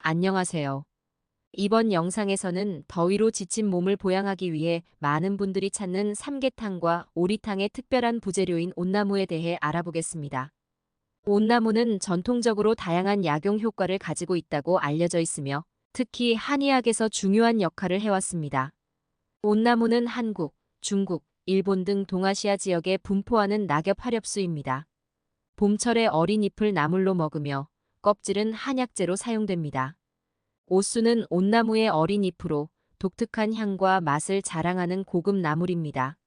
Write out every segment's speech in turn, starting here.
안녕하세요. 이번 영상에서는 더위로 지친 몸을 보양하기 위해 많은 분들이 찾는 삼계탕과 오리탕의 특별한 부재료인 온나무에 대해 알아보겠습니다. 온나무는 전통적으로 다양한 약용 효과를 가지고 있다고 알려져 있으며 특히 한의학에서 중요한 역할을 해왔습니다. 온나무는 한국, 중국, 일본 등 동아시아 지역에 분포하는 낙엽 화렵수입니다. 봄철에 어린 잎을 나물로 먹으며 껍질은 한약재로 사용됩니다. 오수는 온나무의 어린 잎으로 독특한 향과 맛을 자랑하는 고급 나물입니다.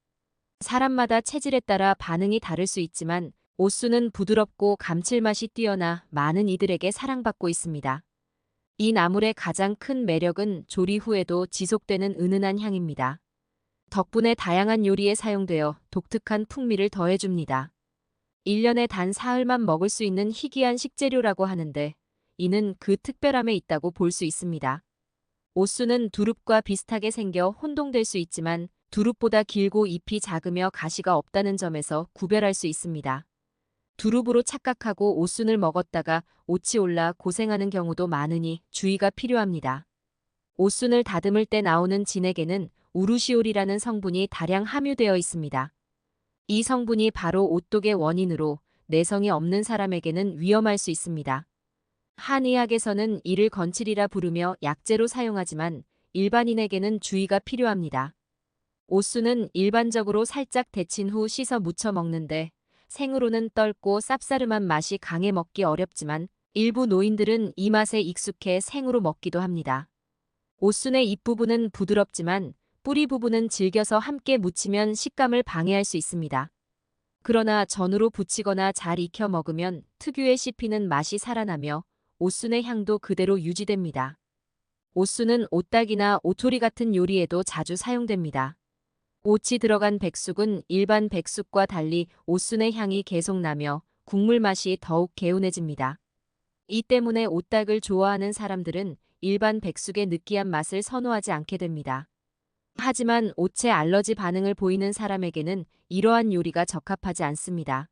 사람마다 체질에 따라 반응이 다를 수 있지만 오수는 부드럽고 감칠맛이 뛰어나 많은 이들에게 사랑받고 있습니다. 이 나물의 가장 큰 매력은 조리 후에도 지속되는 은은한 향입니다. 덕분에 다양한 요리에 사용되어 독특한 풍미를 더해줍니다. 1년에 단 사흘만 먹을 수 있는 희귀한 식재료라고 하는데 이는 그 특별함에 있다고 볼 수 있습니다. 오수는 두릅과 비슷하게 생겨 혼동될 수 있지만 두릅보다 길고 잎이 작으며 가시가 없다는 점에서 구별할 수 있습니다. 두릅으로 착각하고 오순을 먹었다가 옷이 올라 고생하는 경우도 많으니 주의가 필요합니다. 오순을 다듬을 때 나오는 진액에는 우루시올이라는 성분이 다량 함유되어 있습니다. 이 성분이 바로 오독의 원인으로 내성이 없는 사람에게는 위험할 수 있습니다. 한의학에서는 이를 건칠이라 부르며 약재로 사용하지만 일반인에게는 주의가 필요합니다. 오수는 일반적으로 살짝 데친 후 씻어 무쳐 먹는데 생으로는 떫고 쌉싸름한 맛이 강해 먹기 어렵지만 일부 노인들은 이 맛에 익숙해 생으로 먹기도 합니다. 오순의 잎부분은 부드럽지만 뿌리 부분은 질겨서 함께 무치면 식감을 방해할 수 있습니다. 그러나 전으로 부치거나 잘 익혀 먹으면 특유의 씹히는 맛이 살아나며 오순의 향도 그대로 유지됩니다. 오순은 오딱이나 오토리 같은 요리에도 자주 사용됩니다. 오치 들어간 백숙은 일반 백숙과 달리 오순의 향이 계속 나며 국물 맛이 더욱 개운해집니다. 이 때문에 오딱을 좋아하는 사람들은 일반 백숙의 느끼한 맛을 선호하지 않게 됩니다. 하지만 오체 알러지 반응을 보이는 사람에게는 이러한 요리가 적합하지 않습니다.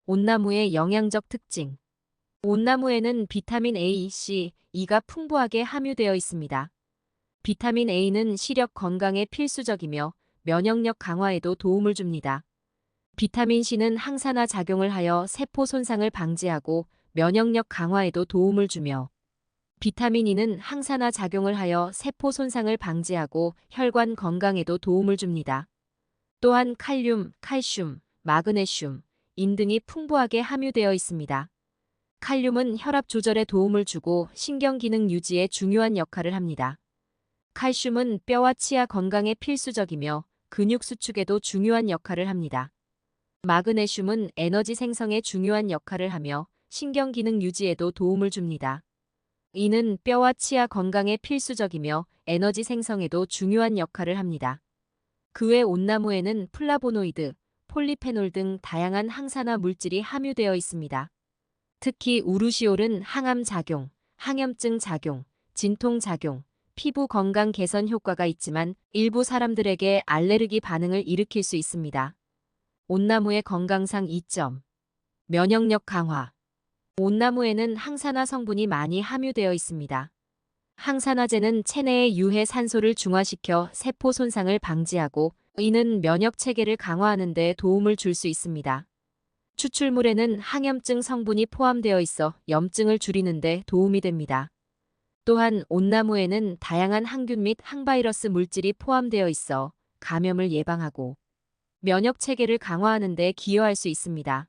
온나무의 영양적 특징. 온나무에는 비타민 A, C, E가 풍부하게 함유되어 있습니다. 비타민 A는 시력 건강에 필수적이며 면역력 강화에도 도움을 줍니다. 비타민 C는 항산화 작용을 하여 세포 손상을 방지하고 면역력 강화에도 도움을 주며 비타민 E는 항산화 작용을 하여 세포 손상을 방지하고 혈관 건강에도 도움을 줍니다. 또한 칼륨, 칼슘, 마그네슘, 인 등이 풍부하게 함유되어 있습니다. 칼륨은 혈압 조절에 도움을 주고 신경기능 유지에 중요한 역할을 합니다. 칼슘은 뼈와 치아 건강에 필수적이며 근육 수축에도 중요한 역할을 합니다. 마그네슘은 에너지 생성에 중요한 역할을 하며 신경기능 유지에도 도움을 줍니다. 이는 뼈와 치아 건강에 필수적이며 에너지 생성에도 중요한 역할을 합니다. 그 외 온나무에는 플라보노이드, 폴리페놀 등 다양한 항산화 물질이 함유되어 있습니다. 특히 우루시올은 항암 작용, 항염증 작용, 진통 작용, 피부 건강 개선 효과가 있지만 일부 사람들에게 알레르기 반응을 일으킬 수 있습니다. 온나무의 건강상 이점. 면역력 강화. 온나무에는 항산화 성분이 많이 함유되어 있습니다. 항산화제는 체내의 유해 산소를 중화시켜 세포 손상을 방지하고 이는 면역 체계를 강화하는 데 도움을 줄 수 있습니다. 추출물에는 항염증 성분이 포함되어 있어 염증을 줄이는 데 도움이 됩니다. 또한 온나무에는 다양한 항균 및 항바이러스 물질이 포함되어 있어 감염을 예방하고 면역 체계를 강화하는 데 기여할 수 있습니다.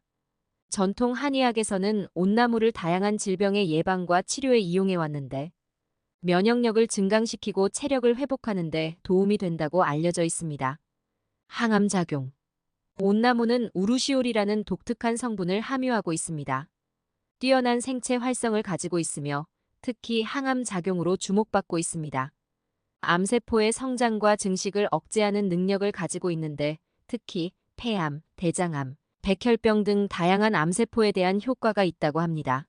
전통 한의학에서는 온나무를 다양한 질병의 예방과 치료에 이용해 왔는데 면역력을 증강시키고 체력을 회복하는 데 도움이 된다고 알려져 있습니다. 항암 작용. 온나무는 우루시올이라는 독특한 성분을 함유하고 있습니다. 뛰어난 생체 활성을 가지고 있으며 특히 항암 작용으로 주목받고 있습니다. 암세포의 성장과 증식을 억제하는 능력을 가지고 있는데 특히 폐암, 대장암, 백혈병 등 다양한 암세포에 대한 효과가 있다고 합니다.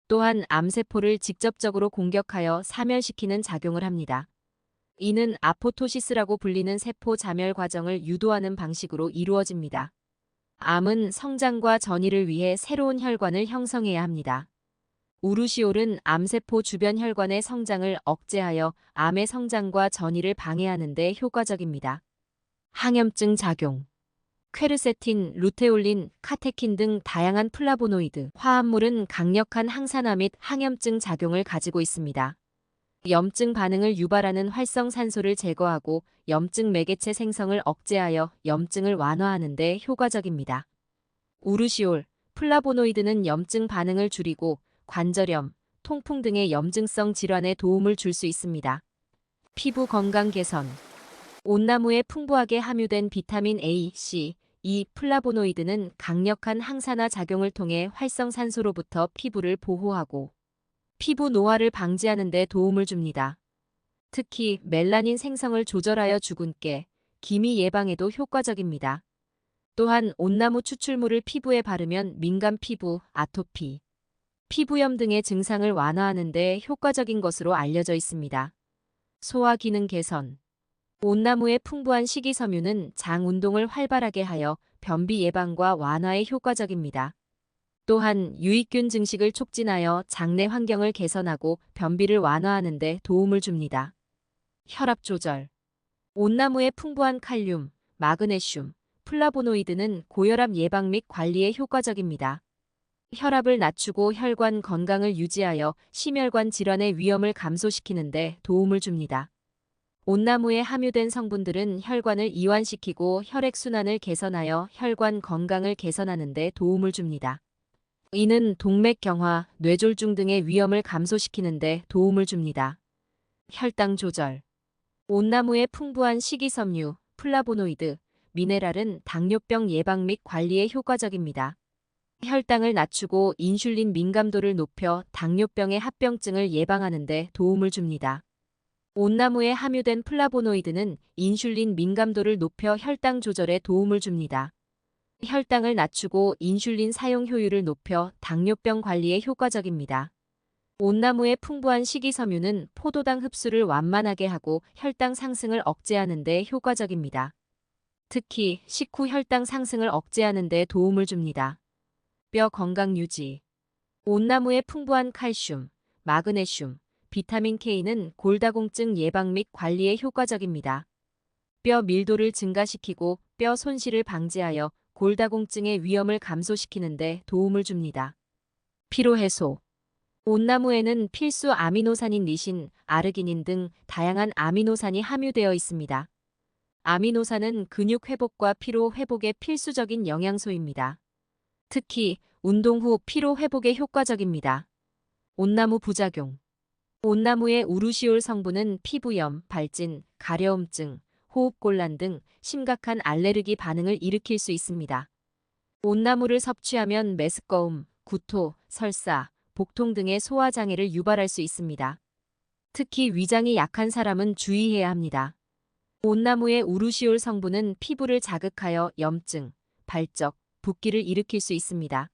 또한 암세포를 직접적으로 공격하여 사멸시키는 작용을 합니다. 이는 아포토시스라고 불리는 세포 자멸 과정을 유도하는 방식으로 이루어집니다. 암은 성장과 전이를 위해 새로운 혈관을 형성해야 합니다. 우루시올은 암세포 주변 혈관의 성장을 억제하여 암의 성장과 전이를 방해하는 데 효과적입니다. 항염증 작용. 퀘르세틴, 루테올린, 카테킨 등 다양한 플라보노이드, 화합물은 강력한 항산화 및 항염증 작용을 가지고 있습니다. 염증 반응을 유발하는 활성산소를 제거하고 염증 매개체 생성을 억제하여 염증을 완화하는 데 효과적입니다. 우루시올, 플라보노이드는 염증 반응을 줄이고 관절염, 통풍 등의 염증성 질환에 도움을 줄 수 있습니다. 피부 건강 개선. 온나무에 풍부하게 함유된 비타민 A, C, E 플라보노이드는 강력한 항산화 작용을 통해 활성산소로부터 피부를 보호하고 피부 노화를 방지하는 데 도움을 줍니다. 특히 멜라닌 생성을 조절하여 주근깨, 기미 예방에도 효과적입니다. 또한 온나무 추출물을 피부에 바르면 민감 피부, 아토피, 피부염 등의 증상을 완화하는 데 효과적인 것으로 알려져 있습니다. 소화 기능 개선. 온나무의 풍부한 식이섬유는 장 운동을 활발하게 하여 변비 예방과 완화에 효과적입니다. 또한 유익균 증식을 촉진하여 장내 환경을 개선하고 변비를 완화하는 데 도움을 줍니다. 혈압 조절. 온나무의 풍부한 칼륨, 마그네슘, 플라보노이드는 고혈압 예방 및 관리에 효과적입니다. 혈압을 낮추고 혈관 건강을 유지하여 심혈관 질환의 위험을 감소시키는 데 도움을 줍니다. 온나무에 함유된 성분들은 혈관을 이완시키고 혈액순환을 개선하여 혈관 건강을 개선하는 데 도움을 줍니다. 이는 동맥 경화, 뇌졸중 등의 위험을 감소시키는 데 도움을 줍니다. 혈당 조절. 온나무의 풍부한 식이섬유, 플라보노이드, 미네랄은 당뇨병 예방 및 관리에 효과적입니다. 혈당을 낮추고 인슐린 민감도를 높여 당뇨병의 합병증을 예방하는 데 도움을 줍니다. 온나무에 함유된 플라보노이드는 인슐린 민감도를 높여 혈당 조절에 도움을 줍니다. 혈당을 낮추고 인슐린 사용 효율을 높여 당뇨병 관리에 효과적입니다. 온나무의 풍부한 식이섬유는 포도당 흡수를 완만하게 하고 혈당 상승을 억제하는 데 효과적입니다. 특히 식후 혈당 상승을 억제하는 데 도움을 줍니다. 뼈 건강 유지. 온나무의 풍부한 칼슘, 마그네슘, 비타민 K는 골다공증 예방 및 관리에 효과적입니다. 뼈 밀도를 증가시키고 뼈 손실을 방지하여 골다공증의 위험을 감소시키는 데 도움을 줍니다. 피로 해소. 온나무에는 필수 아미노산인 리신, 아르기닌 등 다양한 아미노산이 함유되어 있습니다. 아미노산은 근육 회복과 피로 회복에 필수적인 영양소입니다. 특히 운동 후 피로 회복에 효과적입니다. 온나무 부작용. 온나무의 우루시올 성분은 피부염, 발진, 가려움증, 호흡곤란 등 심각한 알레르기 반응을 일으킬 수 있습니다. 온나무를 섭취하면 메스꺼움, 구토, 설사, 복통 등의 소화장애를 유발할 수 있습니다. 특히 위장이 약한 사람은 주의해야 합니다. 온나무의 우루시올 성분은 피부를 자극하여 염증, 발적, 붓기를 일으킬 수 있습니다.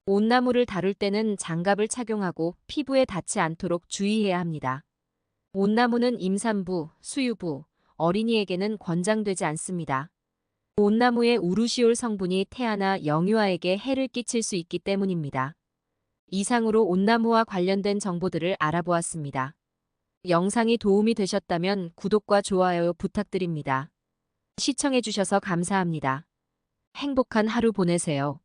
온나무를 다룰 때는 장갑을 착용하고 피부에 닿지 않도록 주의해야 합니다. 온나무는 임산부, 수유부, 어린이에게는 권장되지 않습니다. 온나무의 우루시올 성분이 태아나 영유아에게 해를 끼칠 수 있기 때문입니다. 이상으로 온나무와 관련된 정보들을 알아보았습니다. 영상이 도움이 되셨다면 구독과 좋아요 부탁드립니다. 시청해주셔서 감사합니다. 행복한 하루 보내세요.